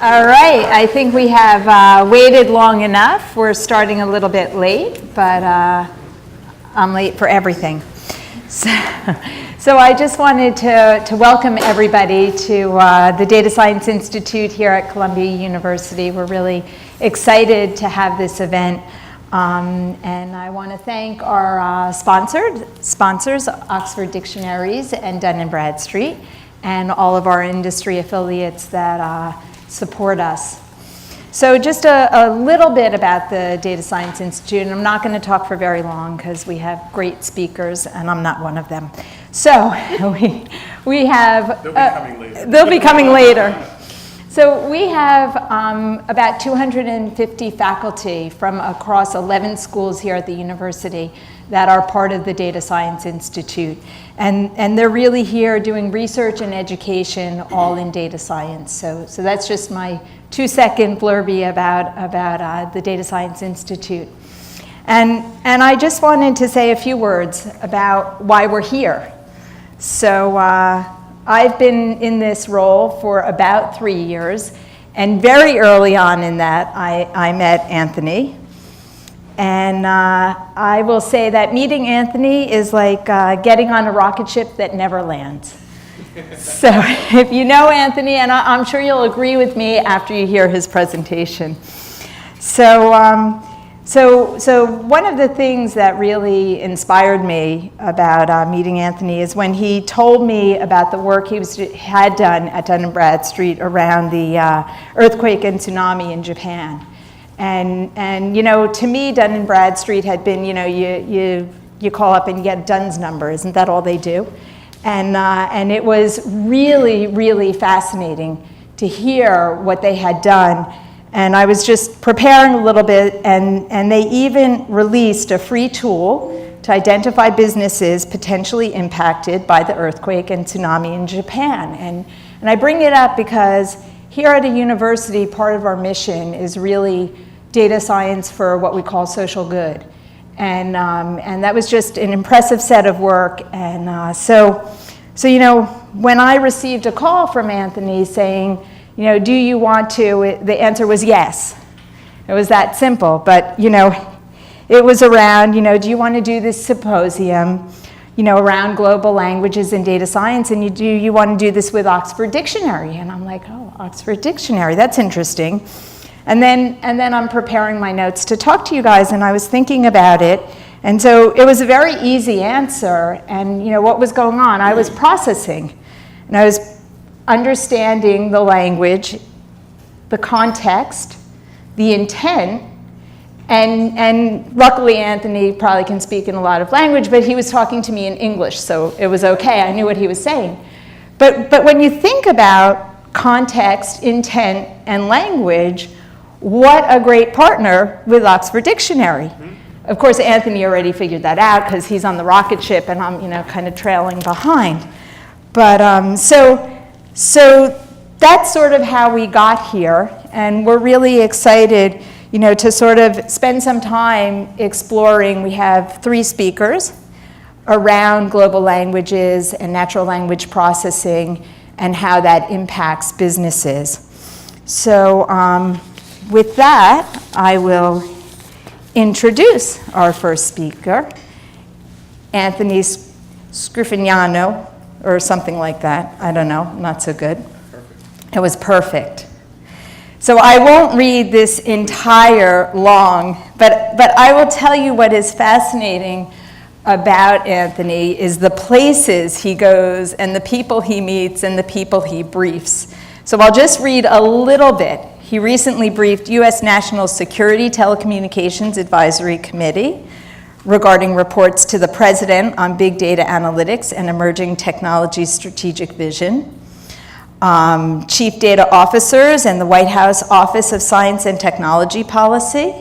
All right, I think we have waited long enough. We're starting a little bit late, but I'm late for everything. So I just wanted to welcome everybody to the Data Science Institute here at Columbia University. We're really excited to have this event. And I want to thank our sponsors, Oxford Dictionaries and Dun & Bradstreet, and all of our industry affiliates that support us. So just a little bit about the Data Science Institute, and I'm not going to talk for very long because we have great speakers, and I'm not one of them. So we have... They'll be coming later. They'll be coming later. So we have about 250 faculty from across 11 schools here at the university that are part of the Data Science Institute. And they're really here doing research and education all in data science. So that's just my 2-second blurby about the Data Science Institute. And I just wanted to say a few words about why we're here. So I've been in this role for about 3 years, and very early on in that, I met Anthony. And I will say that meeting Anthony is like getting on a rocket ship that never lands. So if you know Anthony, and I'm sure you'll agree with me after you hear his presentation. So one of the things that really inspired me about meeting Anthony is when he told me about the work he had done at Dun & Bradstreet around the earthquake and tsunami in Japan. And you know, to me, Dun & Bradstreet had been, you know, you call up and you get Dunn's number. Isn't that all they do? And it was really, really fascinating to hear what they had done. And I was just preparing a little bit, and they even released a free tool to identify businesses potentially impacted by the earthquake and tsunami in Japan. And I bring it up because here at a university, part of our mission is really data science for what we call social good. And that was just an impressive set of work. And so you know, when I received a call from Anthony saying, you know, do you want to? The answer was yes. It was that simple. But, you know, it was around, you know, do you want to do this symposium, you know, around global languages and data science, and do you want to do this with Oxford Dictionary? And I'm like, oh, Oxford Dictionary, that's interesting. And then I'm preparing my notes to talk to you guys, and I was thinking about it. And so it was a very easy answer. And, you know, what was going on? I was processing, and I was understanding the language, the context, the intent, and luckily Anthony probably can speak in a lot of language, but he was talking to me in English, so it was okay. I knew what he was saying. But when you think about context, intent, and language, what a great partner with Oxford Dictionary. Of course, Anthony already figured that out because he's on the rocket ship and I'm, you know, kind of trailing behind. But so that's sort of how we got here, and we're really excited, you know, to sort of spend some time exploring. We have 3 speakers around global languages and natural language processing and how that impacts businesses. So with that, I will introduce our first speaker, Anthony Scriffignano, or something like that. I don't know, not so good. Perfect. It was perfect. So I won't read this entire long, but I will tell you what is fascinating about Anthony is the places he goes and the people he meets and the people he briefs. So I'll just read a little bit. He recently briefed U.S. National Security Telecommunications Advisory Committee regarding reports to the President on big data analytics and emerging technology strategic vision. Chief data officers and the White House Office of Science and Technology Policy.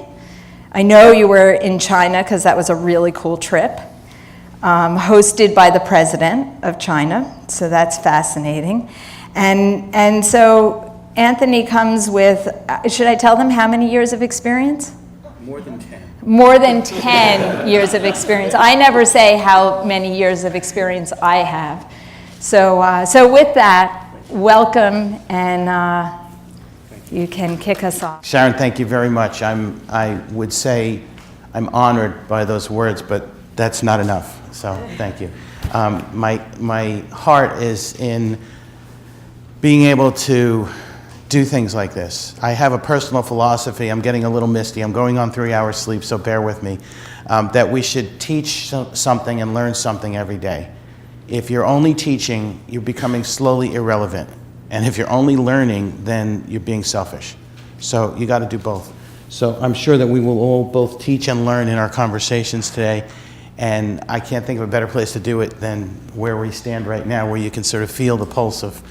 I know you were in China because that was a really cool trip. Hosted by the President of China, so that's fascinating. And so Anthony comes with, should I tell them how many years of experience? More than 10. More than 10 years of experience. I never say how many years of experience I have. So with that, welcome, and Thank you can kick us off. Sharon, thank you very much. I would say I'm honored by those words, but that's not enough, so thank you. My heart is in being able to do things like this. I have a personal philosophy. I'm getting a little misty. I'm going on 3 hours sleep, so bear with me. That we should teach something and learn something every day. If you're only teaching, you're becoming slowly irrelevant. And if you're only learning, then you're being selfish. So you got to do both. So I'm sure that we will all both teach and learn in our conversations today. And I can't think of a better place to do it than where we stand right now, where you can sort of feel the pulse of,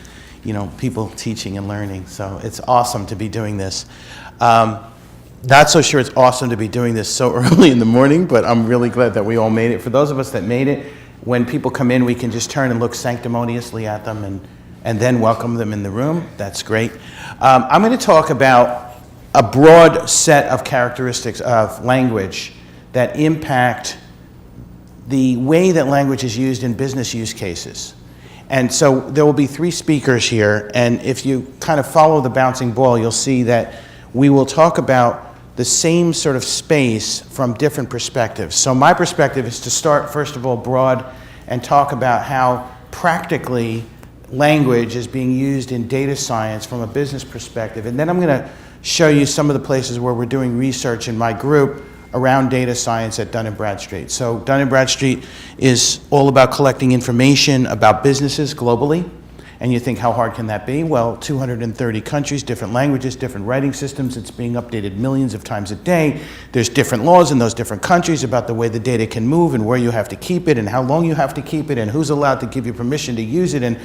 people teaching and learning. So it's awesome to be doing this. Not so sure it's awesome to be doing this so early in the morning, but I'm really glad that we all made it. For those of us that made it, when people come in, we can just turn and look sanctimoniously at them and then welcome them in the room. That's great. I'm going to talk about a broad set of characteristics of language that impact the way that language is used in business use cases. And so there will be 3 speakers here, and if you kind of follow the bouncing ball, you'll see that we will talk about the same sort of space from different perspectives. So my perspective is to start, first of all, broad and talk about how practically language is being used in data science from a business perspective. And then I'm going to show you some of the places where we're doing research in my group around data science at Dun & Bradstreet. So Dun & Bradstreet is all about collecting information about businesses globally. And you think, how hard can that be? Well, 230 countries, different languages, different writing systems. It's being updated millions of times a day. There's different laws in those different countries about the way the data can move and where you have to keep it and how long you have to keep it and who's allowed to give you permission to use it. And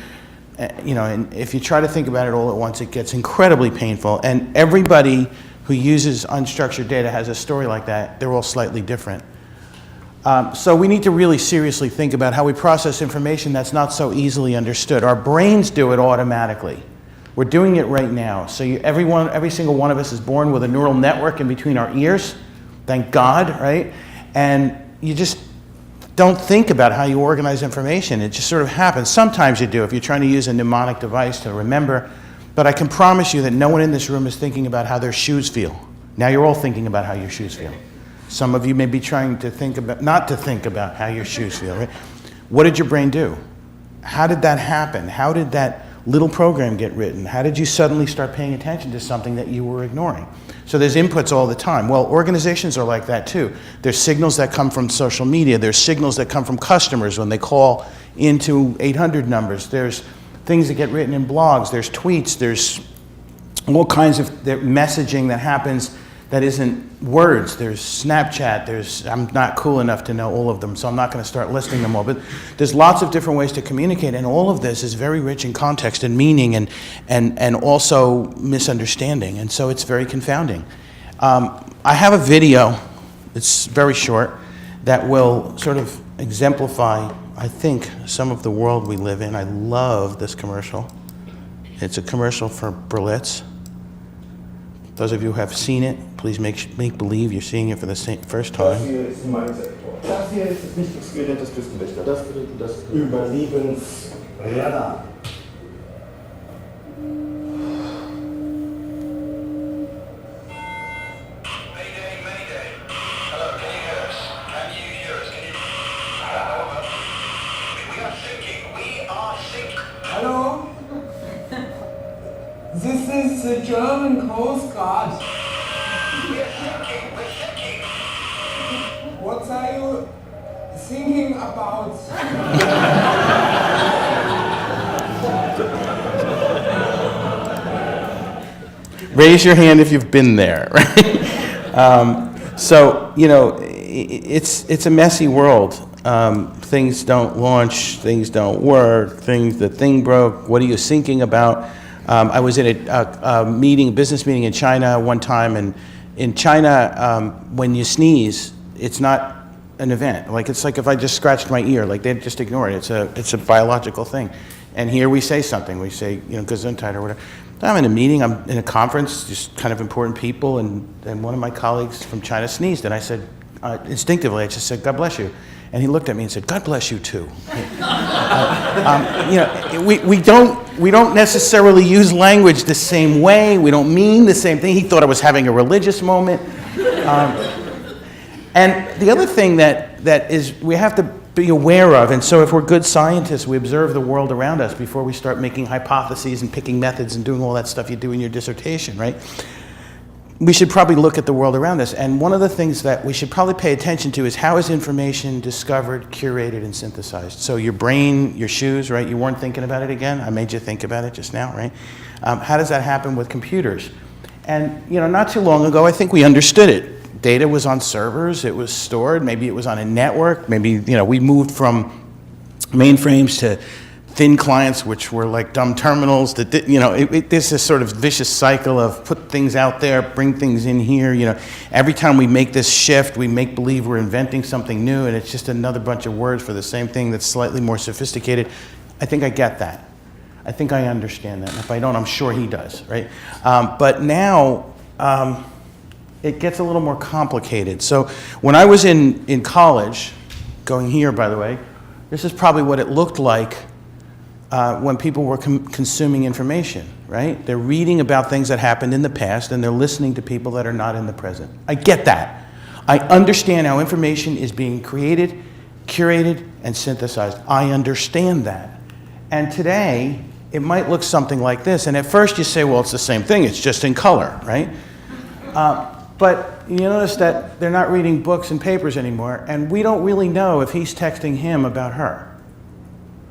and if you try to think about it all at once, it gets incredibly painful. And everybody who uses unstructured data has a story like that. They're all slightly different. So we need to really seriously think about how we process information that's not so easily understood. Our brains do it automatically. We're doing it right now. So every single one of us is born with a neural network in between our ears. Thank God, right? And you just don't think about how you organize information. It just sort of happens. Sometimes you do if you're trying to use a mnemonic device to remember. But I can promise you that no one in this room is thinking about how their shoes feel. Now you're all thinking about how your shoes feel. Some of you may be trying to think about, not to think about how your shoes feel, right? What did your brain do? How did that happen? How did that little program get written? How did you suddenly start paying attention to something that you were ignoring? So there's inputs all the time. Well, organizations are like that too. There's signals that come from social media. There's signals that come from customers when they call into 800 numbers. There's things that get written in blogs, there's tweets, there's all kinds of messaging that happens that isn't words. There's Snapchat, I'm not cool enough to know all of them, so I'm not going to start listing them all, but there's lots of different ways to communicate, and all of this is very rich in context and meaning and also misunderstanding, and so it's very confounding. I have a video, it's very short, that will sort of exemplify, I think, some of the world we live in. I love this commercial. It's a commercial for Berlitz. Those of you who have seen it, please make believe you're seeing it for the first time. Das hier ist mein Sektor. Das hier ist das wichtigste Gerät des Küstenwächters. Das bedeutet das Überlebensradar. This is the German Coast Guard. We're thinking. What are you thinking about? Raise your hand if you've been there, right? So, it's a messy world. Things don't launch, things don't work, the thing broke, what are you thinking about? I was in a business meeting in China one time, and in China, when you sneeze, it's not an event. It's like if I just scratched my ear, they just ignore it. It's a biological thing. And here we say something. We say, Gesundheit or whatever. I'm in a meeting, I'm in a conference, just kind of important people, and one of my colleagues from China sneezed, and I said, instinctively, I just said, God bless you. And he looked at me and said, God bless you too. We don't we don't necessarily use language the same way. We don't mean the same thing. He thought I was having a religious moment. And the other thing that is we have to be aware of, and so if we're good scientists, we observe the world around us before we start making hypotheses and picking methods and doing all that stuff you do in your dissertation, right? We should probably look at the world around us. And one of the things that we should probably pay attention to is how is information discovered, curated, and synthesized? So your brain, your shoes, right? You weren't thinking about it again. I made you think about it just now, right? How does that happen with computers? And, not too long ago, I think we understood it. Data was on servers, it was stored, maybe it was on a network, maybe, we moved from mainframes to thin clients, which were like dumb terminals. This is sort of vicious cycle of put things out there, bring things in here. Every time we make this shift, we make believe we're inventing something new, and it's just another bunch of words for the same thing that's slightly more sophisticated. I think I get that. I think I understand that. And if I don't, I'm sure he does, right? But now, it gets a little more complicated. So when I was in college, going here, by the way, this is probably what it looked like when people were consuming information, right? They're reading about things that happened in the past, and they're listening to people that are not in the present. I get that. I understand how information is being created, curated, and synthesized. I understand that. And today, it might look something like this. And at first you say, well, it's the same thing. It's just in color, right? But you notice that they're not reading books and papers anymore, and we don't really know if he's texting him about her.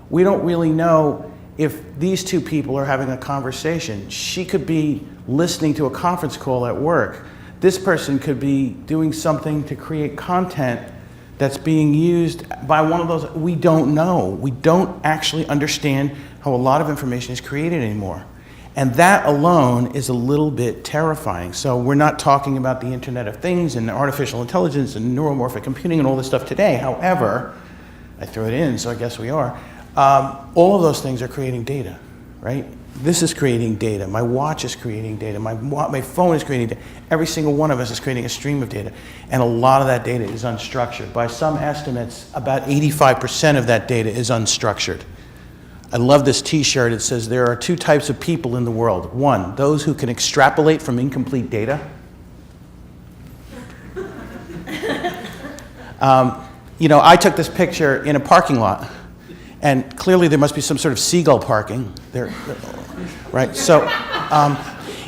We don't really know if these two people are having a conversation. She could be listening to a conference call at work. This person could be doing something to create content that's being used by one of those. We don't know. We don't actually understand how a lot of information is created anymore. And that alone is a little bit terrifying. So we're not talking about the Internet of Things and artificial intelligence and neuromorphic computing and all this stuff today. However, I threw it in, so I guess we are. All of those things are creating data, right? This is creating data. My watch is creating data. My phone is creating data. Every single one of us is creating a stream of data. And a lot of that data is unstructured. By some estimates, about 85% of that data is unstructured. I love this t-shirt. It says there are two types of people in the world. One, those who can extrapolate from incomplete data. I took this picture in a parking lot, and clearly there must be some sort of seagull parking there, right? So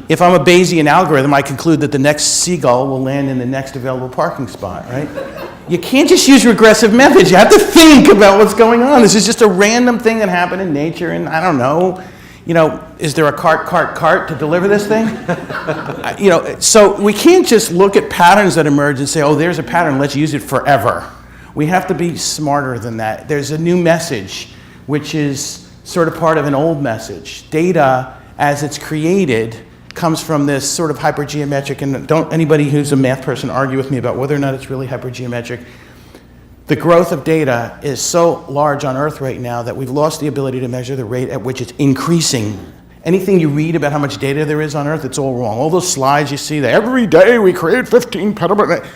if I'm a Bayesian algorithm, I conclude that the next seagull will land in the next available parking spot, right? You can't just use regressive methods. You have to think about what's going on. This is just a random thing that happened in nature, and I don't know. Is there a cart to deliver this thing? So we can't just look at patterns that emerge and say, oh, there's a pattern, let's use it forever. We have to be smarter than that. There's a new message, which is sort of part of an old message. Data, as it's created, comes from this sort of hypergeometric, and don't anybody who's a math person argue with me about whether or not it's really hypergeometric. The growth of data is so large on Earth right now that we've lost the ability to measure the rate at which it's increasing. Anything you read about how much data there is on Earth, it's all wrong. All those slides you see that every day we create 15 petabytes,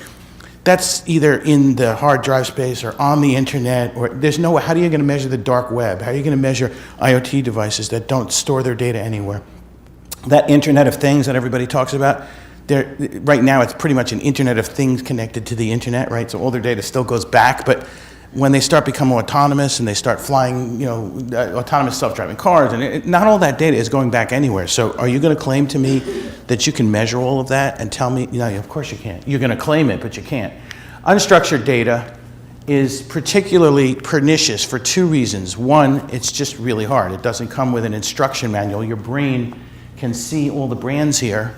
that's either in the hard drive space or on the internet, or there's no way. How are you going to measure the dark web? How are you going to measure IoT devices that don't store their data anywhere? That Internet of Things that everybody talks about, right now it's pretty much an Internet of Things connected to the internet, right? So all their data still goes back, but when they start becoming autonomous and they start flying, autonomous self-driving cars, and not all that data is going back anywhere. So are you going to claim to me that you can measure all of that and tell me, of course you can't. You're going to claim it, but you can't. Unstructured data is particularly pernicious for two reasons. One, it's just really hard. It doesn't come with an instruction manual. Your brain can see all the brands here,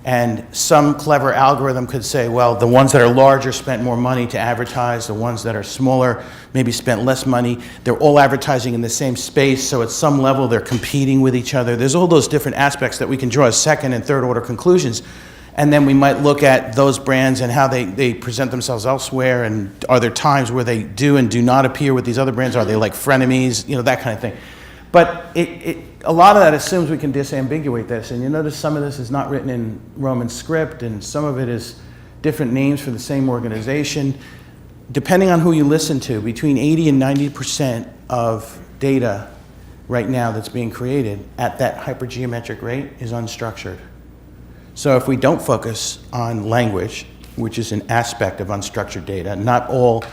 and some clever algorithm could say, well, the ones that are larger spent more money to advertise, the ones that are smaller maybe spent less money. They're all advertising in the same space, so at some level they're competing with each other. There's all those different aspects that we can draw as second and third order conclusions, and then we might look at those brands and how they present themselves elsewhere, and are there times where they do and do not appear with these other brands? Are they like frenemies? That kind of thing. But a lot of that assumes we can disambiguate this, and you notice some of this is not written in Roman script, and some of it is different names for the same organization. Depending on who you listen to, between 80 and 90% of data right now that's being created at that hypergeometric rate is unstructured. So if we don't focus on language, which is an aspect of unstructured data, not all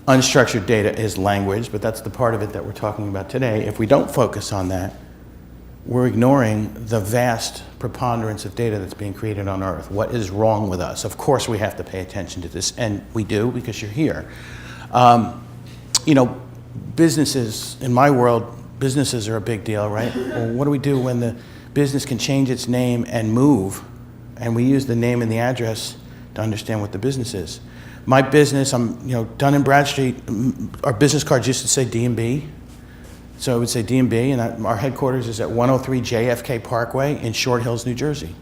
unstructured data is language, but that's the part of it that we're talking about today. If we don't focus on that, we're ignoring the vast preponderance of data that's being created on Earth. What is wrong with us? Of course we have to pay attention to this, and we do because you're here. You know, businesses, in my world, businesses are a big deal, right? Well, what do we do when the business can change its name and move, and we use the name and the address to understand what the business is? My business, Dun & Bradstreet, our business cards used to say D&B. So it would say D&B, and our headquarters is at 103 JFK Parkway in Short Hills, New Jersey.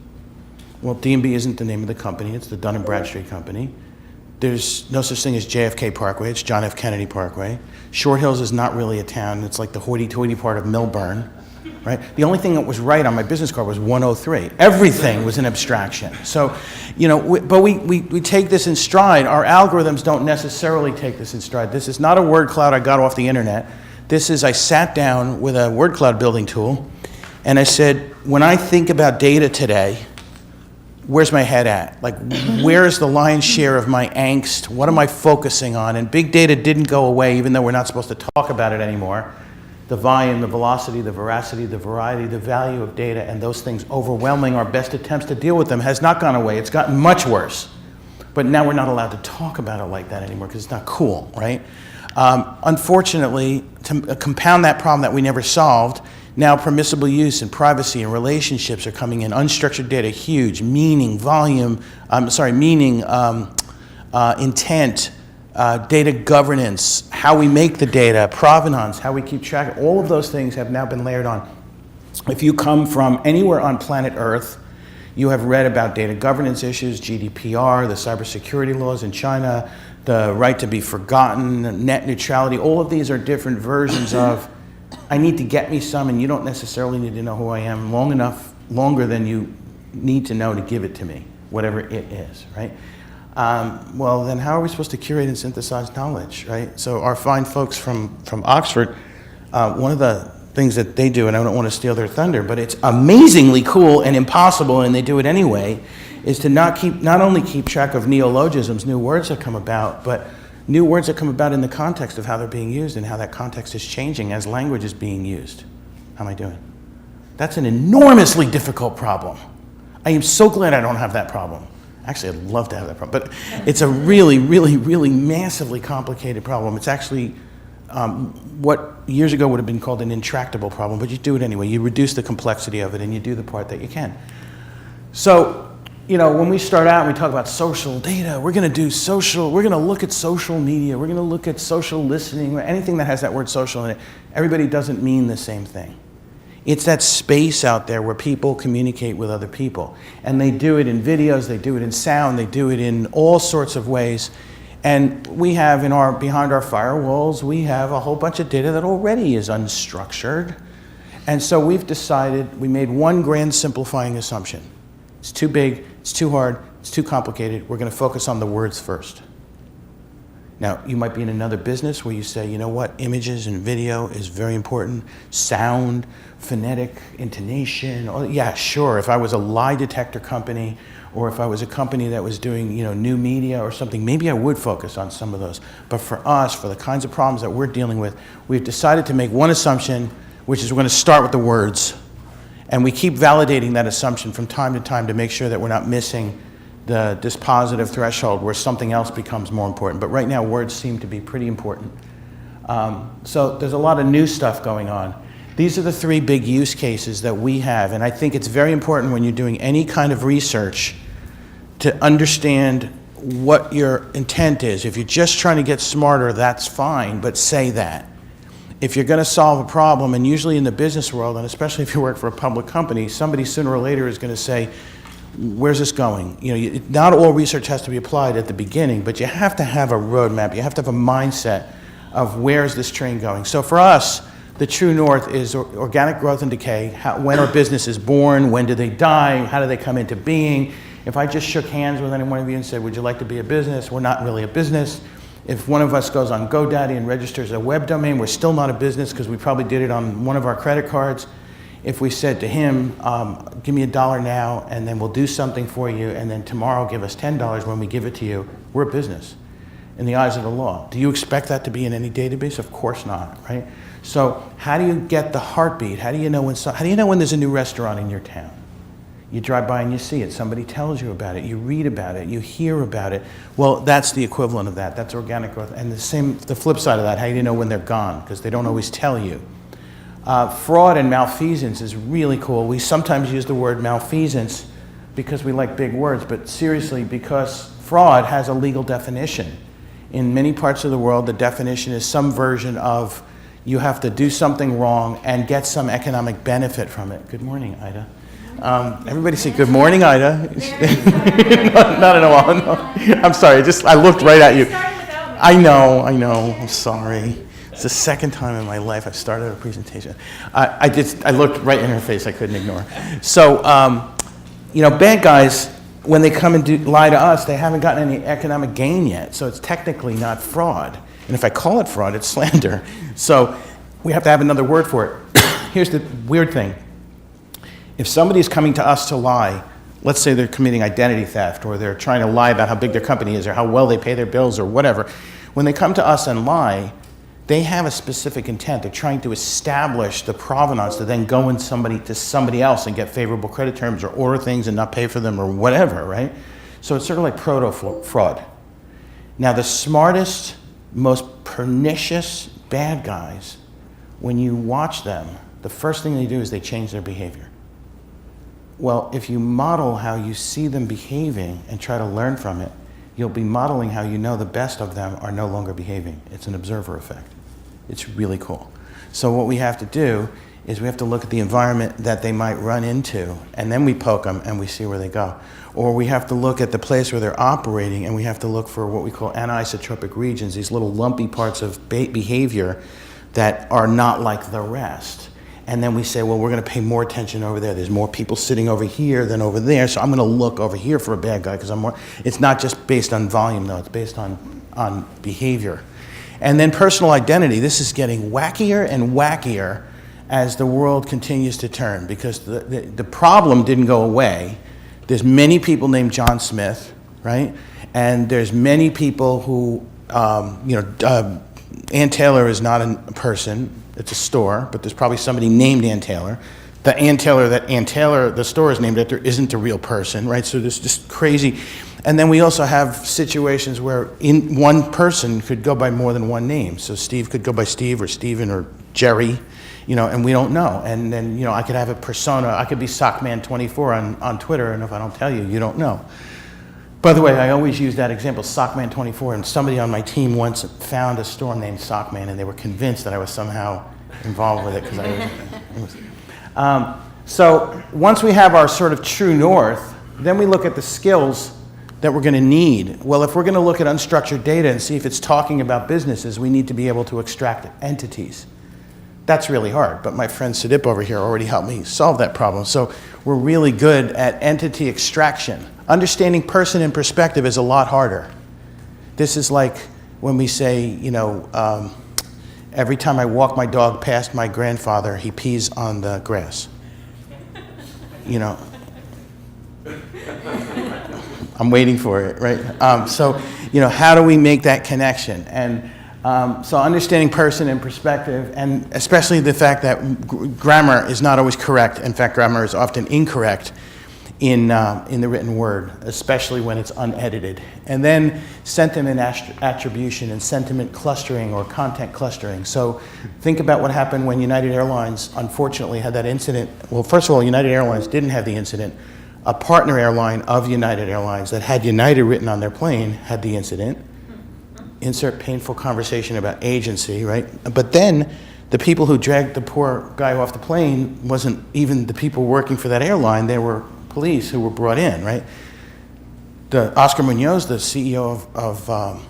Well, D&B isn't the name of the company, it's the Dun & Bradstreet company. There's no such thing as JFK Parkway, it's John F. Kennedy Parkway. Short Hills is not really a town, it's like the hoity-toity part of Millburn, right? The only thing that was right on my business card was 103. Everything was an abstraction. So, but we take this in stride. Our algorithms don't necessarily take this in stride. This is not a word cloud I got off the internet. This is, I sat down with a word cloud building tool, and I said, when I think about data today, where's my head at? Like, where's the lion's share of my angst? What am I focusing on? And big data didn't go away, even though we're not supposed to talk about it anymore. The volume, the velocity, the veracity, the variety, the value of data, and those things overwhelming our best attempts to deal with them has not gone away. It's gotten much worse. But now we're not allowed to talk about it like that anymore because it's not cool, right? Unfortunately, to compound that problem that we never solved, now permissible use and privacy and relationships are coming in. Unstructured data, huge. Meaning, volume, intent, data governance, how we make the data, provenance, how we keep track. All of those things have now been layered on. If you come from anywhere on planet Earth, you have read about data governance issues, GDPR, the cybersecurity laws in China, the right to be forgotten, net neutrality. All of these are different versions of, I need to get me some, and you don't necessarily need to know who I am longer than you need to know to give it to me, whatever it is, right? Well, then how are we supposed to curate and synthesize knowledge, right? So our fine folks from Oxford, one of the things that they do, and I don't want to steal their thunder, but it's amazingly cool and impossible, and they do it anyway, is to not only keep track of neologisms, new words that come about, but new words that come about in the context of how they're being used and how that context is changing as language is being used. How am I doing? That's an enormously difficult problem. I am so glad I don't have that problem. Actually, I'd love to have that problem, but it's a really, really, really massively complicated problem. It's actually what years ago would have been called an intractable problem, but you do it anyway. You reduce the complexity of it and you do the part that you can. So, when we start out and we talk about social data, we're going to look at social media, we're going to look at social listening, anything that has that word social in it. Everybody doesn't mean the same thing. It's that space out there where people communicate with other people. And they do it in videos, they do it in sound, they do it in all sorts of ways. And we have behind our firewalls, we have a whole bunch of data that already is unstructured. And so we've decided, we made one grand simplifying assumption. It's too big, it's too hard, it's too complicated. We're going to focus on the words first. Now, you might be in another business where you say, you know what, images and video is very important. Sound, phonetic, intonation. Yeah, sure. If I was a lie detector company, or if I was a company that was doing, new media or something, maybe I would focus on some of those. But for us, for the kinds of problems that we're dealing with, we've decided to make one assumption, which is we're going to start with the words. And we keep validating that assumption from time to time to make sure that we're not missing the dispositive threshold where something else becomes more important. But right now, words seem to be pretty important. So there's a lot of new stuff going on. These are the three big use cases that we have. And I think it's very important when you're doing any kind of research to understand what your intent is. If you're just trying to get smarter, that's fine, but say that. If you're going to solve a problem, and usually in the business world, and especially if you work for a public company, somebody sooner or later is going to say, where's this going? Not all research has to be applied at the beginning, but you have to have a roadmap. You have to have a mindset of where's this train going. So for us, the true north is organic growth and decay. When our business is born, when do they die, how do they come into being? If I just shook hands with any one of you and said, would you like to be a business? We're not really a business. If one of us goes on GoDaddy and registers a web domain, we're still not a business because we probably did it on one of our credit cards. If we said to him, give me $1 now and then we'll do something for you and then tomorrow give us $10 when we give it to you, we're a business in the eyes of the law. Do you expect that to be in any database? Of course not, right? So how do you get the heartbeat? How do you know when there's a new restaurant in your town? You drive by and you see it. Somebody tells you about it. You read about it. You hear about it. Well, that's the equivalent of that. That's organic growth. And the flip side of that, how do you know when they're gone? Because they don't always tell you. Fraud and malfeasance is really cool. We sometimes use the word malfeasance because we like big words, but seriously, because fraud has a legal definition. In many parts of the world, the definition is some version of you have to do something wrong and get some economic benefit from it. Good morning, Ida. Everybody say good morning, Ida. Not in a while. No. I'm sorry. I looked right at you. I know. I'm sorry. It's the second time in my life I've started a presentation. I looked right in her face. I couldn't ignore. So, bad guys, when they come and lie to us, they haven't gotten any economic gain yet. So it's technically not fraud. And if I call it fraud, it's slander. So we have to have another word for it. Here's the weird thing. If somebody's coming to us to lie, let's say they're committing identity theft or they're trying to lie about how big their company is or how well they pay their bills or whatever, when they come to us and lie, they have a specific intent. They're trying to establish the provenance to then go to somebody else and get favorable credit terms or order things and not pay for them or whatever, right? So it's sort of like proto-fraud. Now the smartest, most pernicious bad guys, when you watch them, the first thing they do is they change their behavior. Well, if you model how you see them behaving and try to learn from it, you'll be modeling how you know the best of them are no longer behaving. It's an observer effect. It's really cool. So what we have to do is we have to look at the environment that they might run into, and then we poke them and we see where they go. Or we have to look at the place where they're operating, and we have to look for what we call anisotropic regions, these little lumpy parts of behavior that are not like the rest. And then we say, well, we're going to pay more attention over there. There's more people sitting over here than over there, so I'm going to look over here for a bad guy because it's not just based on volume, though. It's based on behavior. And then personal identity. This is getting wackier and wackier as the world continues to turn because the problem didn't go away. There's many people named John Smith, right? And there's many people who, Ann Taylor is not a person. It's a store, but there's probably somebody named Ann Taylor. The Ann Taylor the store is named after, isn't a real person, right? So there's just crazy. And then we also have situations where one person could go by more than one name. So Steve could go by Steve or Steven or Jerry, and we don't know. And then, I could have a persona. I could be Sockman24 on Twitter, and if I don't tell you, you don't know. By the way, I always use that example, Sockman24, and somebody on my team once found a store named Sockman, and they were convinced that I was somehow involved with it. So once we have our sort of true north, then we look at the skills that we're going to need. Well, if we're going to look at unstructured data and see if it's talking about businesses, we need to be able to extract entities. That's really hard, but my friend Sidip over here already helped me solve that problem. So we're really good at entity extraction. Understanding person in perspective is a lot harder. This is like when we say, every time I walk my dog past my grandfather, he pees on the grass. I'm waiting for it, right? So how do we make that connection? And so understanding person and perspective, and especially the fact that grammar is not always correct. In fact, grammar is often incorrect in the written word, especially when it's unedited. And then sentiment attribution and sentiment clustering or content clustering. So think about what happened when United Airlines unfortunately had that incident. Well, first of all, United Airlines didn't have the incident. A partner airline of United Airlines that had United written on their plane had the incident. Insert painful conversation about agency, right? But then the people who dragged the poor guy off the plane wasn't even the people working for that airline. They were police who were brought in, right? The Oscar Munoz, the CEO of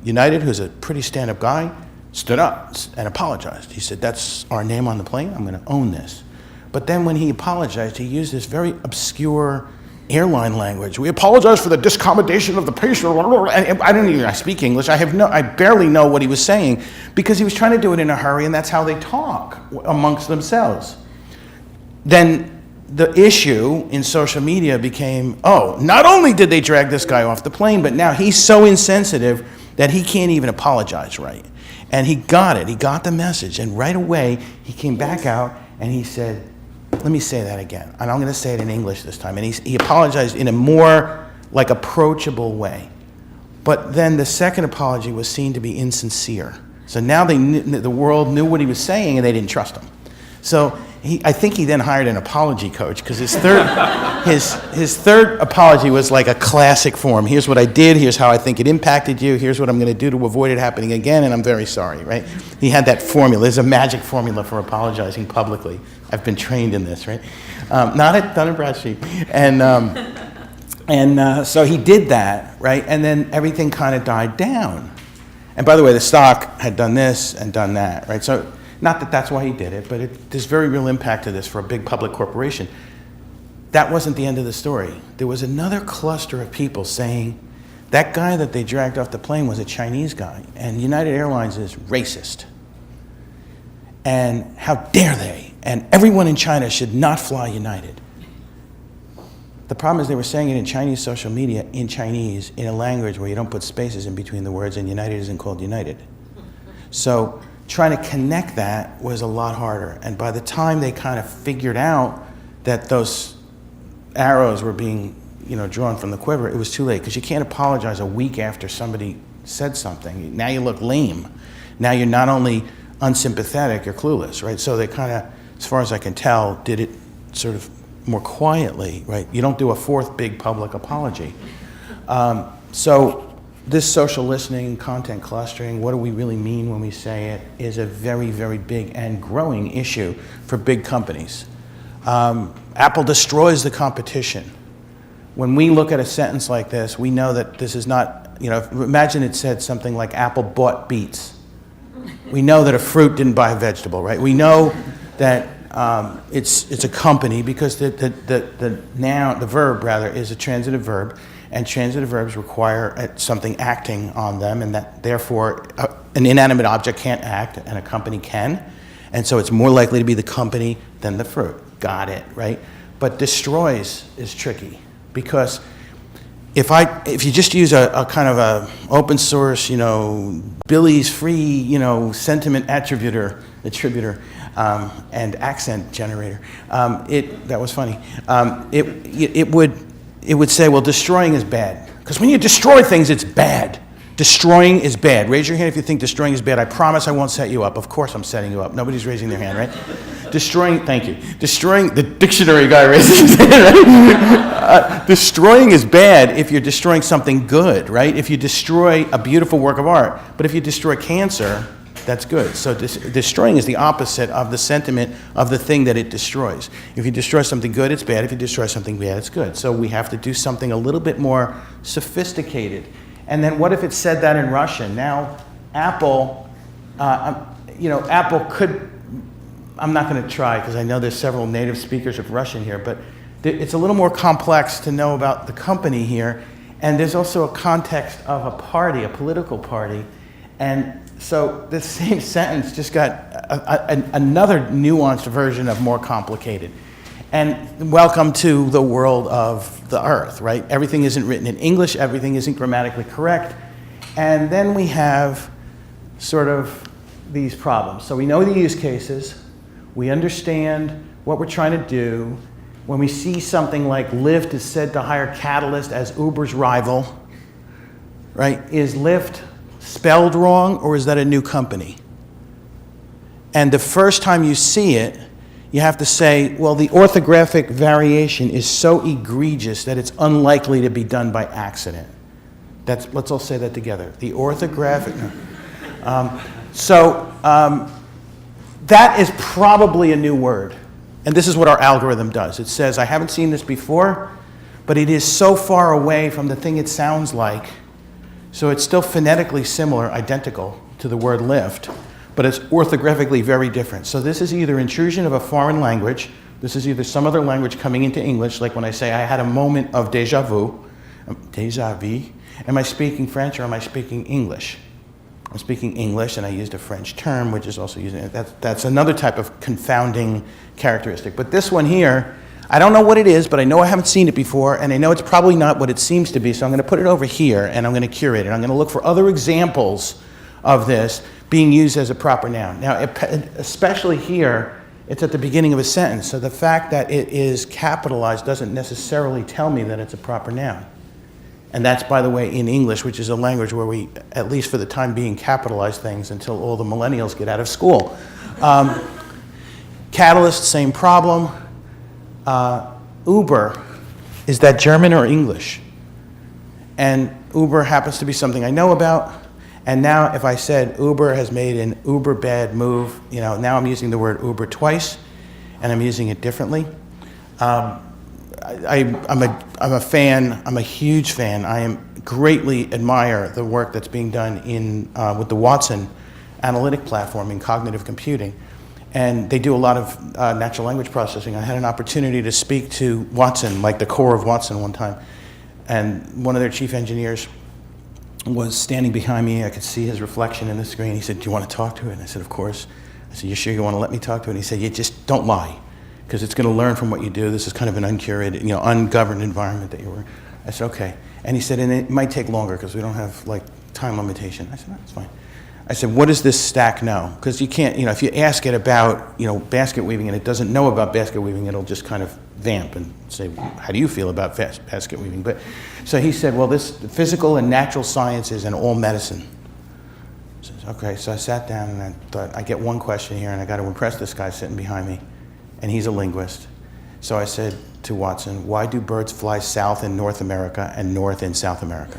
United, who's a pretty stand-up guy, stood up and apologized. He said, that's our name on the plane. I'm going to own this. But then when he apologized, he used this very obscure airline language. We apologize for the disaccommodation of the patient. And I speak English. I barely know what he was saying because he was trying to do it in a hurry, and that's how they talk amongst themselves. Then the issue in social media became, not only did they drag this guy off the plane, but now he's so insensitive that he can't even apologize right. And he got it. He got the message. And right away, he came back out and he said, let me say that again. And I'm going to say it in English this time. And he apologized in a more like approachable way. But then the second apology was seen to be insincere. So now the world knew what he was saying and they didn't trust him. So I think he then hired an apology coach because his third apology was like a classic form. Here's what I did. Here's how I think it impacted you. Here's what I'm going to do to avoid it happening again, and I'm very sorry, right? He had that formula. There's a magic formula for apologizing publicly. I've been trained in this, right? Not at Dun & Bradstreet. And so he did that, right? And then everything kind of died down. And by the way, the stock had done this and done that, right? So not that that's why he did it, but there's very real impact to this for a big public corporation. That wasn't the end of the story. There was another cluster of people saying that guy that they dragged off the plane was a Chinese guy, and United Airlines is racist. And how dare they? And everyone in China should not fly United. The problem is they were saying it in Chinese social media, in Chinese, in a language where you don't put spaces in between the words, and United isn't called United. So trying to connect that was a lot harder. And by the time they kind of figured out that those arrows were being, drawn from the quiver, it was too late, because you can't apologize a week after somebody said something. Now you look lame. Now you're not only unsympathetic, you're clueless, right? So they kind of, as far as I can tell, did it sort of more quietly, right? You don't do a fourth big public apology. So this social listening, content clustering, what do we really mean when we say it, is a very, very big and growing issue for big companies. Apple destroys the competition. When we look at a sentence like this, we know that this is not, imagine it said something like Apple bought beets. We know that a fruit didn't buy a vegetable, right? We know that it's a company because the verb is a transitive verb, and transitive verbs require something acting on them, and that therefore an inanimate object can't act and a company can, and so it's more likely to be the company than the fruit. Got it, right? But destroys is tricky because if you just use a kind of a open source, Billy's free, sentiment attributor, and accent generator, that was funny. It would say, well, destroying is bad. Because when you destroy things, it's bad. Destroying is bad. Raise your hand if you think destroying is bad. I promise I won't set you up. Of course I'm setting you up. Nobody's raising their hand, right? Destroying, thank you. Destroying, the dictionary guy raises his hand, right? Destroying is bad if you're destroying something good, right? If you destroy a beautiful work of art. But if you destroy cancer, that's good. So destroying is the opposite of the sentiment of the thing that it destroys. If you destroy something good, it's bad. If you destroy something bad, it's good. So we have to do something a little bit more sophisticated. And then what if it said that in Russian? Now, Apple, Apple could, I'm not going to try because I know there's several native speakers of Russian here, but it's a little more complex to know about the company here. And there's also a context of a party, a political party. And so this same sentence just got another nuanced version of more complicated. And welcome to the world of the earth, right? Everything isn't written in English, everything isn't grammatically correct. And then we have sort of these problems. So we know the use cases, we understand what we're trying to do. When we see something like Lyft is said to hire Catalyst as Uber's rival, right? Is Lyft spelled wrong, or is that a new company? And the first time you see it, you have to say, well, the orthographic variation is so egregious that it's unlikely to be done by accident. Let's all say that together. The orthographic. That is probably a new word. And this is what our algorithm does. It says, I haven't seen this before, but it is so far away from the thing it sounds like. So it's still phonetically similar, identical to the word lift, but it's orthographically very different. So this is either intrusion of a foreign language, This is either some other language coming into English, like when I say I had a moment of déjà vu. Déjà vu? Am I speaking French or am I speaking English? I'm speaking English, and I used a French term, which is also using it. That's another type of confounding characteristic. But this one here, I don't know what it is, but I know I haven't seen it before, and I know it's probably not what it seems to be, so I'm going to put it over here, and I'm going to curate it. I'm going to look for other examples of this being used as a proper noun. Now, especially here, it's at the beginning of a sentence, so the fact that it is capitalized doesn't necessarily tell me that it's a proper noun. And that's, by the way, in English, which is a language where we, at least for the time being, capitalize things until all the millennials get out of school. Catalyst, same problem. Uber, is that German or English? And Uber happens to be something I know about. And now if I said Uber has made an uber bad move, now I'm using the word Uber twice, and I'm using it differently. I'm a fan. I'm a huge fan. I greatly admire the work that's being done with the Watson analytic platform in cognitive computing. And they do a lot of natural language processing. I had an opportunity to speak to Watson, like the core of Watson one time. And one of their chief engineers was standing behind me. I could see his reflection in the screen. He said, "Do you want to talk to it?" And I said, "Of course." I said, "You sure you want to let me talk to it?" And he said, "You just don't lie, because it's going to learn from what you do. This is kind of an uncurated, ungoverned environment that you were." I said, "Okay." And he said, "And it might take longer because we don't have time limitation." I said, "That's fine." I said, "What does this stack know?" Because you can't, if you ask it about, basket weaving and it doesn't know about basket weaving, it'll just kind of vamp and say, "How do you feel about basket weaving?" But so he said, "Well, this physical and natural sciences and all medicine." I said, "Okay." So I sat down and I thought, I get one question here and I got to impress this guy sitting behind me. And he's a linguist. So I said to Watson, "Why do birds fly south in North America and north in South America?"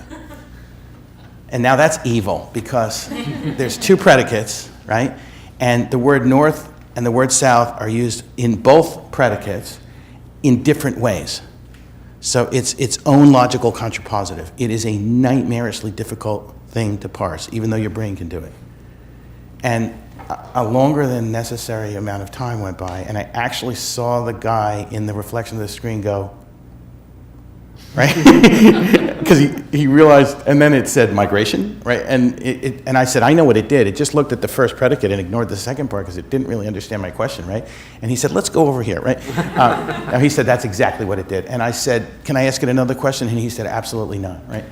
And now that's evil, because there's two predicates, right? And the word north and the word south are used in both predicates in different ways. So it's its own logical contrapositive. It is a nightmarishly difficult thing to parse, even though your brain can do it. And a longer than necessary amount of time went by, and I actually saw the guy in the reflection of the screen go, right? Because he realized, and then it said migration, right? And I said, "I know what it did. It just looked at the first predicate and ignored the second part because it didn't really understand my question, right?" And he said, "Let's go over here," right? Now he said, "That's exactly what it did." And I said, "Can I ask it another question?" And he said, "Absolutely not," right?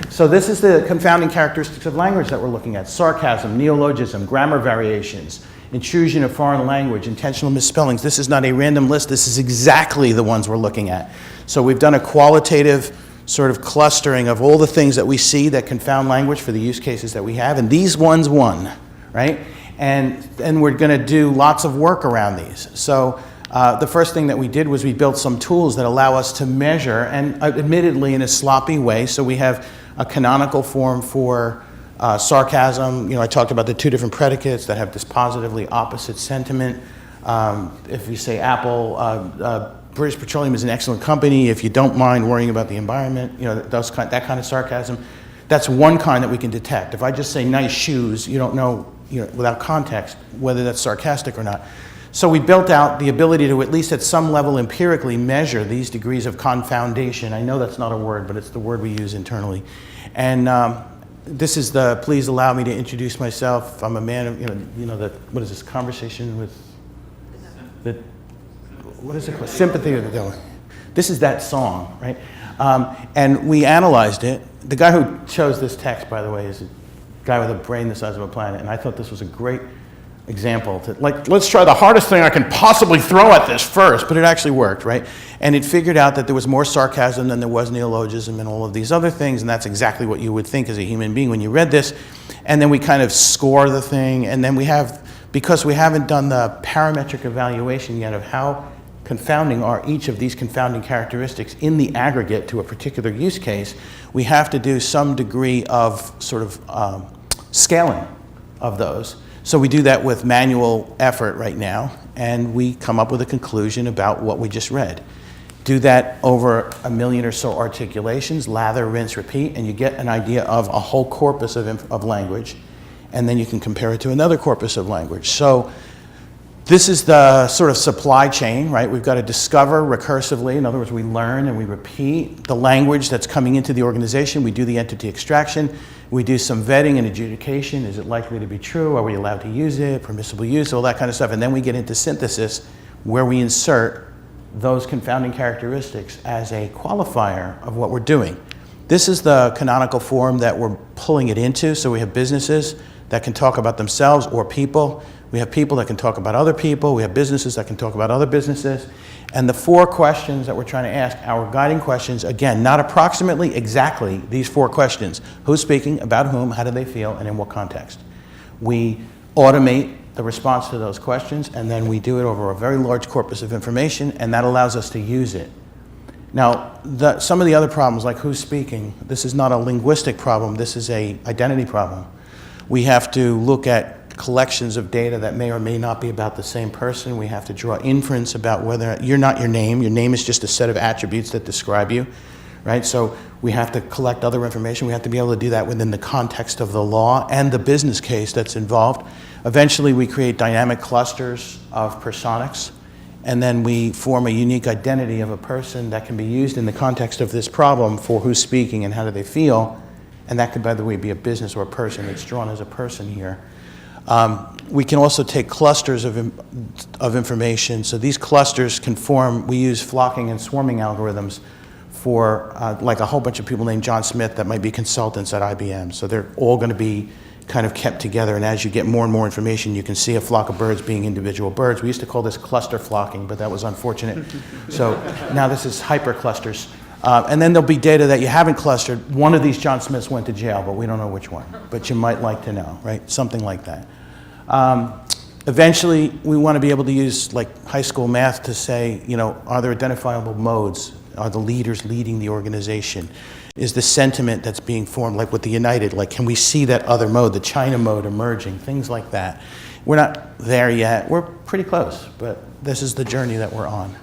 So this is the confounding characteristics of language that we're looking at: sarcasm, neologism, grammar variations, intrusion of foreign language, intentional misspellings. This is not a random list. This is exactly the ones we're looking at. So we've done a qualitative sort of clustering of all the things that we see that confound language for the use cases that we have, and these ones won, right? And we're going to do lots of work around these. So the first thing that we did was we built some tools that allow us to measure, and admittedly in a sloppy way. So we have a canonical form for sarcasm. I talked about the two different predicates that have this positively opposite sentiment. If we say Apple, British Petroleum is an excellent company, if you don't mind worrying about the environment, that kind of sarcasm. That's one kind that we can detect. If I just say nice shoes, you don't know, without context, whether that's sarcastic or not. So we built out the ability to, at least at some level empirically, measure these degrees of confoundation. I know that's not a word, but it's the word we use internally. And this is please allow me to introduce myself. I'm a man of, what is this, conversation with what is it called? Sympathy with the devil. This is that song, right? And we analyzed it. The guy who chose this text, by the way, is a guy with a brain the size of a planet, and I thought this was a great example to, let's try the hardest thing I can possibly throw at this first, but it actually worked, right? And it figured out that there was more sarcasm than there was neologism and all of these other things, and that's exactly what you would think as a human being when you read this. And then we kind of score the thing, and then because we haven't done the parametric evaluation yet of how confounding are each of these confounding characteristics in the aggregate to a particular use case, we have to do some degree of sort of scaling of those. So we do that with manual effort right now, and we come up with a conclusion about what we just read. Do that over 1 million or so articulations, lather, rinse, repeat, and you get an idea of a whole corpus of language, and then you can compare it to another corpus of language. So This is the sort of supply chain, right? We've got to discover recursively. In other words, we learn and we repeat the language that's coming into the organization. We do the entity extraction. We do some vetting and adjudication. Is it likely to be true? Are we allowed to use it? Permissible use, all that kind of stuff. And then we get into synthesis, where we insert those confounding characteristics as a qualifier of what we're doing. This is the canonical form that we're pulling it into. So we have businesses that can talk about themselves or people. We have people that can talk about other people. We have businesses that can talk about other businesses. And the 4 questions that we're trying to ask, our guiding questions, again, not approximately, exactly these 4 questions. Who's speaking, about whom, how do they feel, and in what context? We automate the response to those questions, and then we do it over a very large corpus of information, and that allows us to use it. Now, some of the other problems, like who's speaking, this is not a linguistic problem, this is an identity problem. We have to look at collections of data that may or may not be about the same person. We have to draw inference about whether you're not your name. Your name is just a set of attributes that describe you, right? So we have to collect other information. We have to be able to do that within the context of the law and the business case that's involved. Eventually, we create dynamic clusters of personics, and then we form a unique identity of a person that can be used in the context of this problem for who's speaking and how do they feel. And that could, by the way, be a business or a person. It's drawn as a person here. We can also take clusters of information. So these clusters can form, we use flocking and swarming algorithms for like a whole bunch of people named John Smith that might be consultants at IBM. So they're all going to be kind of kept together, and as you get more and more information, you can see a flock of birds being individual birds. We used to call this cluster flocking, but that was unfortunate. So now this is hyperclusters. And then there'll be data that you haven't clustered. One of these John Smiths went to jail, but we don't know which one. But you might like to know, right? Something like that. Eventually, we want to be able to use like high school math to say, you know, are there identifiable modes? Are the leaders leading the organization? Is the sentiment that's being formed, like with the United, like can we see that other mode, the China mode emerging, things like that. We're not there yet. We're pretty close, but this is the journey that we're on.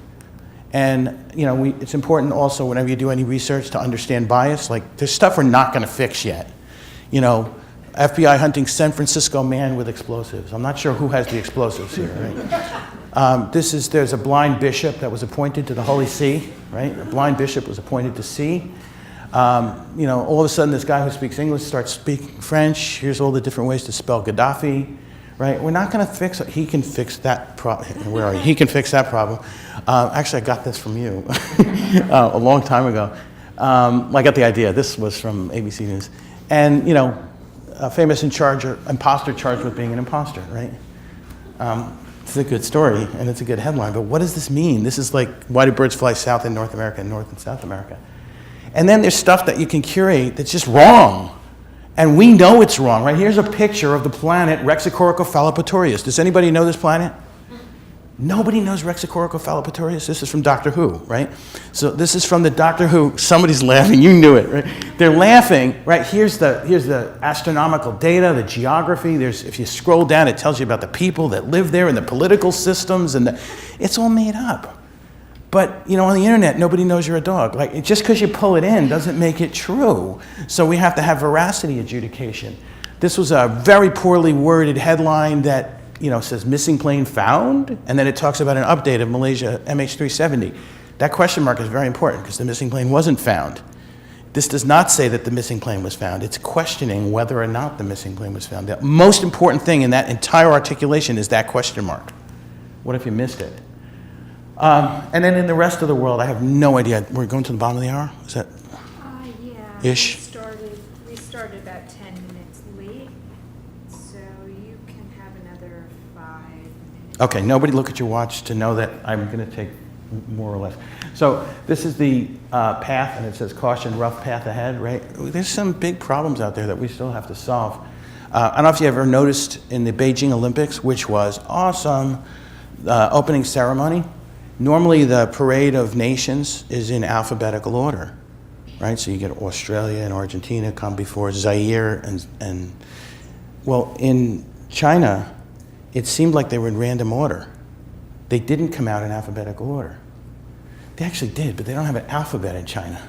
And you know, it's important also whenever you do any research to understand bias. Like there's stuff we're not going to fix yet. You know, FBI hunting San Francisco man with explosives. I'm not sure who has the explosives here, right? There's a blind bishop that was appointed to the Holy See, right? A blind bishop was appointed to see. You know, all of a sudden this guy who speaks English starts speaking French. Here's all the different ways to spell Gaddafi, right? We're not going to fix it. He can fix that problem. Where are you? He can fix that problem. Actually, I got this from you a long time ago. I got the idea. This was from ABC News. And, you know, a famous imposter charged with being an imposter, right? It's a good story, and it's a good headline, but what does this mean? This is like, why do birds fly south in North America and North and South America? And then there's stuff that you can curate that's just wrong. And we know it's wrong, right? Here's a picture of the planet Rexicoricofallapatorius. Does anybody know this planet? Nobody knows Rexicoricofallapatorius. This is from Doctor Who, right? So this is from the Doctor Who. Somebody's laughing. You knew it, right? They're laughing, right? Here's the astronomical data, the geography. If you scroll down, it tells you about the people that live there and the political systems, and it's all made up. But, you know, on the internet, nobody knows you're a dog. Like, just because you pull it in doesn't make it true. So we have to have veracity adjudication. This was a very poorly worded headline that, you know, says missing plane found, and then it talks about an update of Malaysia MH370. That question mark is very important because the missing plane wasn't found. This does not say that the missing plane was found. It's questioning whether or not the missing plane was found. The most important thing in that entire articulation is that question mark. What if you missed it? And then in the rest of the world, I have no idea. We're going to the bottom of the hour? Is that Yeah. ish? We started about 10 minutes late, so you can have another 5 minutes. Okay, nobody look at your watch to know that I'm going to take more or less. So this is the path, and it says caution, rough path ahead, right? There's some big problems out there that we still have to solve. I don't know if you ever noticed in the Beijing Olympics, which was awesome, opening ceremony. Normally the parade of nations is in alphabetical order, right? So you get Australia and Argentina come before Zaire, and well, in China, it seemed like they were in random order. They didn't come out in alphabetical order. They actually did, but they don't have an alphabet in China.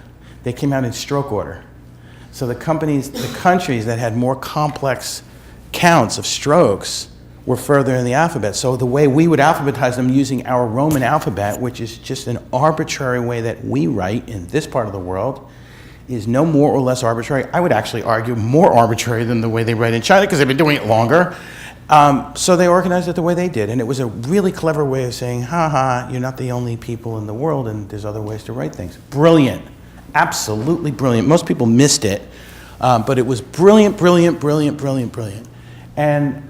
They came out in stroke order. So the countries that had more complex counts of strokes were further in the alphabet. So the way we would alphabetize them using our Roman alphabet, which is just an arbitrary way that we write in this part of the world, is no more or less arbitrary. I would actually argue more arbitrary than the way they write in China, because they've been doing it longer. So they organized it the way they did, and it was a really clever way of saying, you're not the only people in the world, and there's other ways to write things. Brilliant, absolutely brilliant. Most people missed it, but it was brilliant, brilliant, brilliant, brilliant, brilliant. And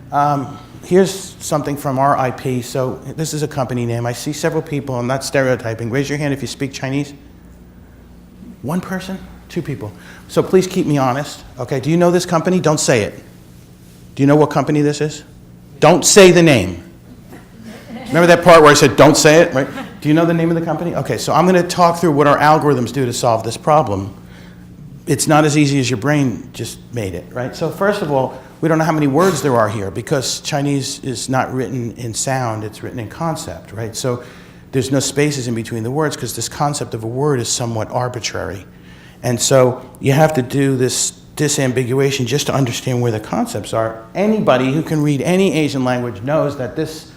here's something from our IP. So this is a company name. I see several people, I'm not stereotyping. Raise your hand if you speak Chinese. One person? 2 people. So please keep me honest. Okay, do you know this company? Don't say it. Do you know what company this is? Don't say the name. Remember that part where I said don't say it, right? Do you know the name of the company? Okay, so I'm going to talk through what our algorithms do to solve this problem. It's not as easy as your brain just made it, right? So first of all, we don't know how many words there are here because Chinese is not written in sound, it's written in concept, right? So there's no spaces in between the words because this concept of a word is somewhat arbitrary. And so you have to do this disambiguation just to understand where the concepts are. Anybody who can read any Asian language knows that this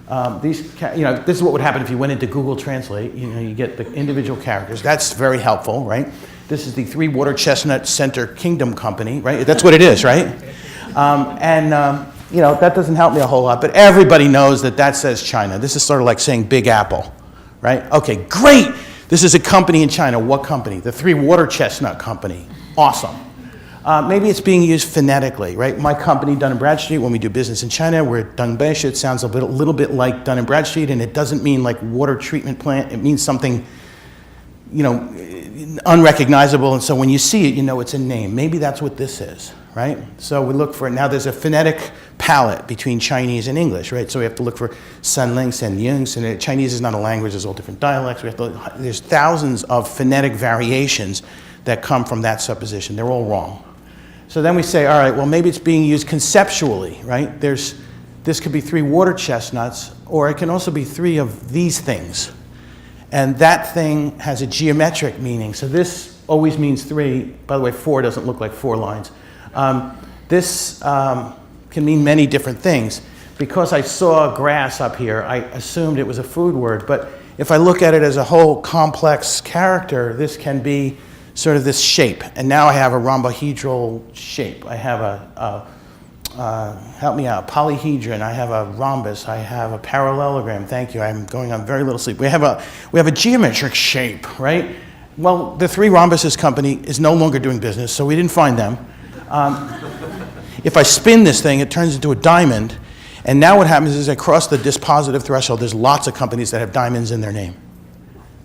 is what would happen if you went into Google Translate. You get the individual characters. That's very helpful, right? This is the Three Water Chestnut Center Kingdom Company, right? That's what it is, right? That doesn't help me a whole lot, but everybody knows that says China. This is sort of like saying Big Apple, right? Okay, great. This is a company in China. What company? The Three Water Chestnut Company. Awesome. Maybe it's being used phonetically, right? My company, Dun & Bradstreet, when we do business in China, we're Dungbeishi. It sounds a little bit like Dun & Bradstreet, and it doesn't mean like water treatment plant. It means something, unrecognizable, and so when you see it, you know it's a name. Maybe that's what this is, right? So we look for it. Now there's a phonetic palette between Chinese and English, right? So we have to look for Sanling, Sanying, and Chinese is not a language, there's all different dialects. There's thousands of phonetic variations that come from that supposition. They're all wrong. So then we say, all right, well, maybe it's being used conceptually, right? This could be 3 water chestnuts, or it can also be 3 of these things. And that thing has a geometric meaning. So this always means 3. By the way, 4 doesn't look like 4 lines. This can mean many different things. Because I saw grass up here, I assumed it was a food word. But if I look at it as a whole complex character, this can be sort of this shape. And now I have a rhombohedral shape. I have help me out, polyhedron. I have a rhombus. I have a parallelogram. Thank you. I'm going on very little sleep. We have a geometric shape, right? Well, the Three Rhombuses company is no longer doing business, so we didn't find them. If I spin this thing, it turns into a diamond. And now what happens is I cross the dispositive threshold. There's lots of companies that have diamonds in their name.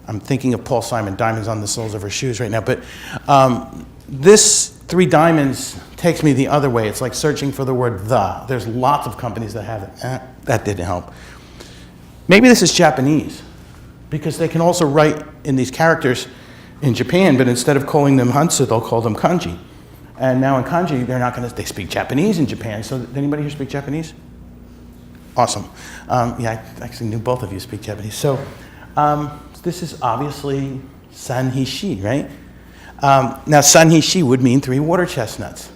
I'm thinking of Paul Simon, diamonds on the soles of her shoes right now. But this 3 diamonds takes me the other way. It's like searching for the word the. There's lots of companies that have it. That didn't help. Maybe this is Japanese, because they can also write in these characters in Japan, but instead of calling them Hansu, they'll call them kanji. And now in kanji, they speak Japanese in Japan. So did anybody here speak Japanese? Awesome. I actually knew both of you speak Japanese. So this is obviously sanhishi, right? Now, sanhishi would mean 3 water chestnuts.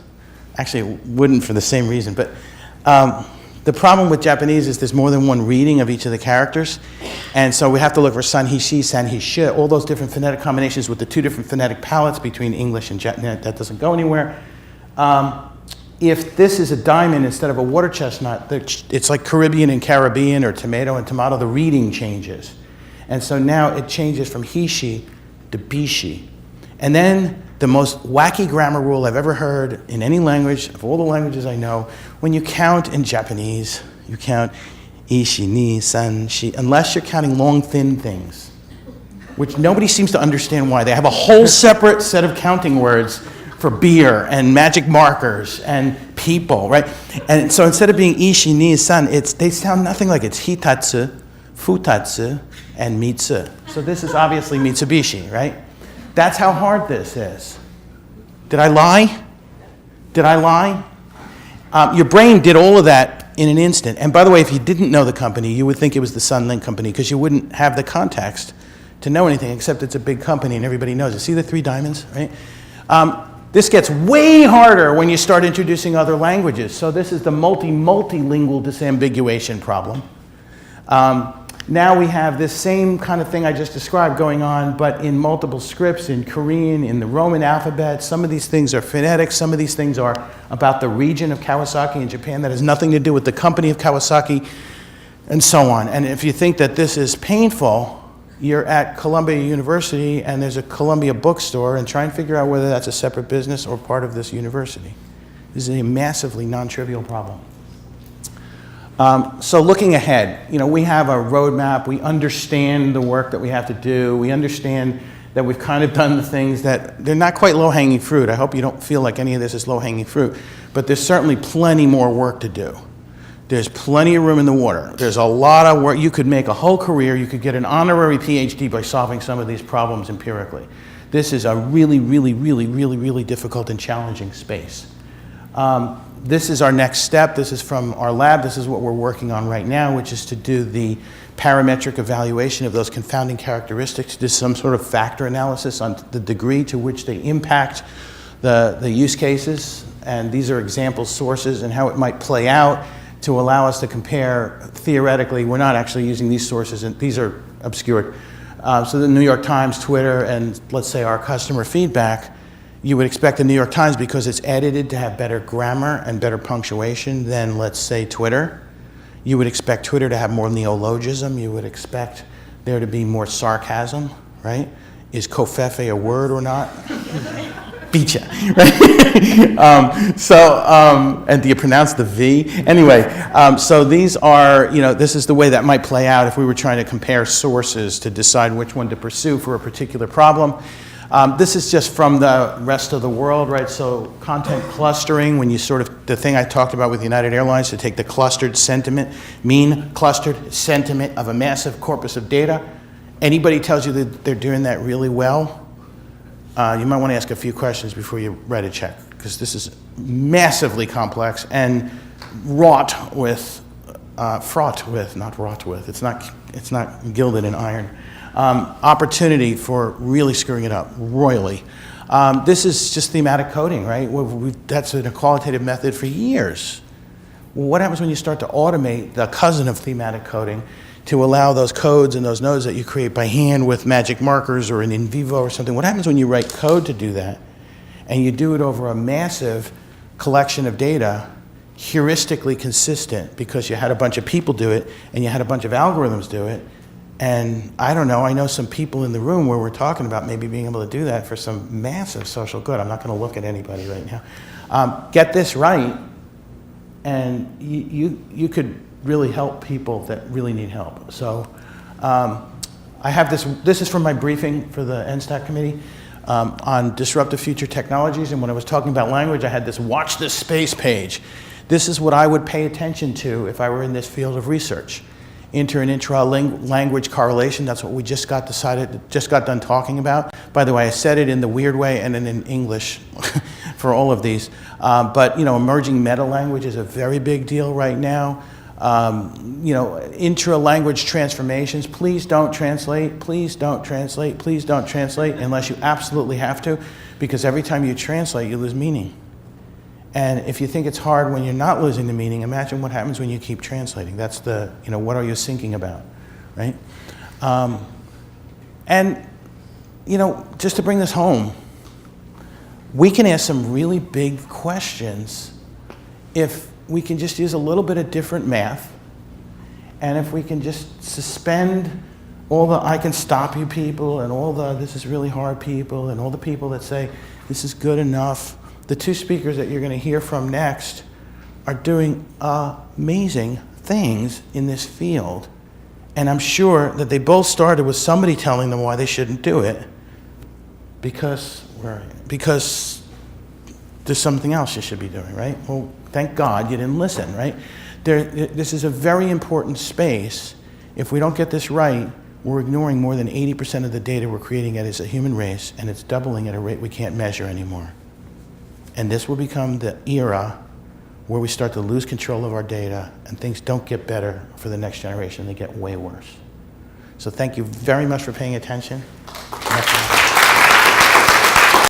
Actually, it wouldn't for the same reason, but the problem with Japanese is there's more than one reading of each of the characters, and so we have to look for sanhishi, sanhishi, all those different phonetic combinations with the 2 different phonetic palettes between English and Japanese. That doesn't go anywhere. If this is a diamond instead of a water chestnut, it's like Caribbean and Caribbean or tomato and tomato, the reading changes. And so now it changes from hishi to bishi. And then the most wacky grammar rule I've ever heard in any language, of all the languages I know, when you count in Japanese, you count ishi, ni, san, shi, unless you're counting long, thin things, which nobody seems to understand why. They have a whole separate set of counting words for beer and magic markers and people, right? And so instead of being ishi, ni, san, they sound nothing like it's hitatsu, futatsu, and mitsu. So this is obviously Mitsubishi, right? That's how hard this is. Did I lie? Did I lie? Your brain did all of that in an instant. And by the way, if you didn't know the company, you would think it was the Sunlink company because you wouldn't have the context to know anything except it's a big company and everybody knows it. See the 3 diamonds, right? This gets way harder when you start introducing other languages. So this is the multilingual disambiguation problem. Now we have this same kind of thing I just described going on, but in multiple scripts, in Korean, in the Roman alphabet. Some of these things are phonetic. Some of these things are about the region of Kawasaki in Japan that has nothing to do with the company of Kawasaki, and so on. And if you think that this is painful, you're at Columbia University and there's a Columbia bookstore, and try and figure out whether that's a separate business or part of this university. This is a massively non-trivial problem. So looking ahead, we have a roadmap. We understand the work that we have to do. We understand that we've kind of done the things that they're not quite low-hanging fruit. I hope you don't feel like any of this is low-hanging fruit, but there's certainly plenty more work to do. There's plenty of room in the water. There's a lot of work. You could make a whole career. You could get an honorary PhD by solving some of these problems empirically. This is a really, really, really, really, really difficult and challenging space. This is our next step. This is from our lab. This is what we're working on right now, which is to do the parametric evaluation of those confounding characteristics, do some sort of factor analysis on the degree to which they impact the use cases. And these are example sources and how it might play out to allow us to compare theoretically. We're not actually using these sources, and these are obscured. So the New York Times, Twitter, and let's say our customer feedback, you would expect the New York Times, because it's edited, to have better grammar and better punctuation than, let's say, Twitter. You would expect Twitter to have more neologism. You would expect there to be more sarcasm, right? Is covfefe a word or not? Beat ya, right? And do you pronounce the V? Anyway, so these are, this is the way that might play out if we were trying to compare sources to decide which one to pursue for a particular problem. This is just from the rest of the world, right? So content clustering, when you the thing I talked about with United Airlines, to take the clustered sentiment, mean clustered sentiment of a massive corpus of data. Anybody tells you that they're doing that really well, you might want to ask a few questions before you write a check, because this is massively complex and fraught with, it's not gilded in iron. Opportunity for really screwing it up royally. This is just thematic coding, right? That's a qualitative method for years. Well, what happens when you start to automate the cousin of thematic coding to allow those codes and those nodes that you create by hand with magic markers or in vivo or something? What happens when you write code to do that and you do it over a massive collection of data, heuristically consistent, because you had a bunch of people do it and you had a bunch of algorithms do it? And I don't know, I know some people in the room where we're talking about maybe being able to do that for some massive social good. I'm not going to look at anybody right now. Get this right, and you could really help people that really need help. So I have this is from my briefing for the NSTAC committee on disruptive future technologies. And when I was talking about language, I had this watch this space page. This is what I would pay attention to if I were in this field of research. Inter and intra-language correlation, that's what we just got done talking about. By the way, I said it in the weird way and then in English for all of these. But emerging meta-language is a very big deal right now. Intra-language transformations, please don't translate, please don't translate, please don't translate unless you absolutely have to, because every time you translate, you lose meaning. And if you think it's hard when you're not losing the meaning, imagine what happens when you keep translating. That's the, what are you thinking about, right? Just to bring this home, we can ask some really big questions if we can just use a little bit of different math, and if we can just suspend all the I can stop you people and all the this is really hard people and all the people that say this is good enough. The two speakers that you're going to hear from next are doing amazing things in this field. And I'm sure that they both started with somebody telling them why they shouldn't do it because there's something else you should be doing, right? Well, thank God you didn't listen, right? This is a very important space. If we don't get this right, we're ignoring more than 80% of the data we're creating as a human race, and it's doubling at a rate we can't measure anymore. And this will become the era where we start to lose control of our data and things don't get better for the next generation, they get way worse. So thank you very much for paying attention.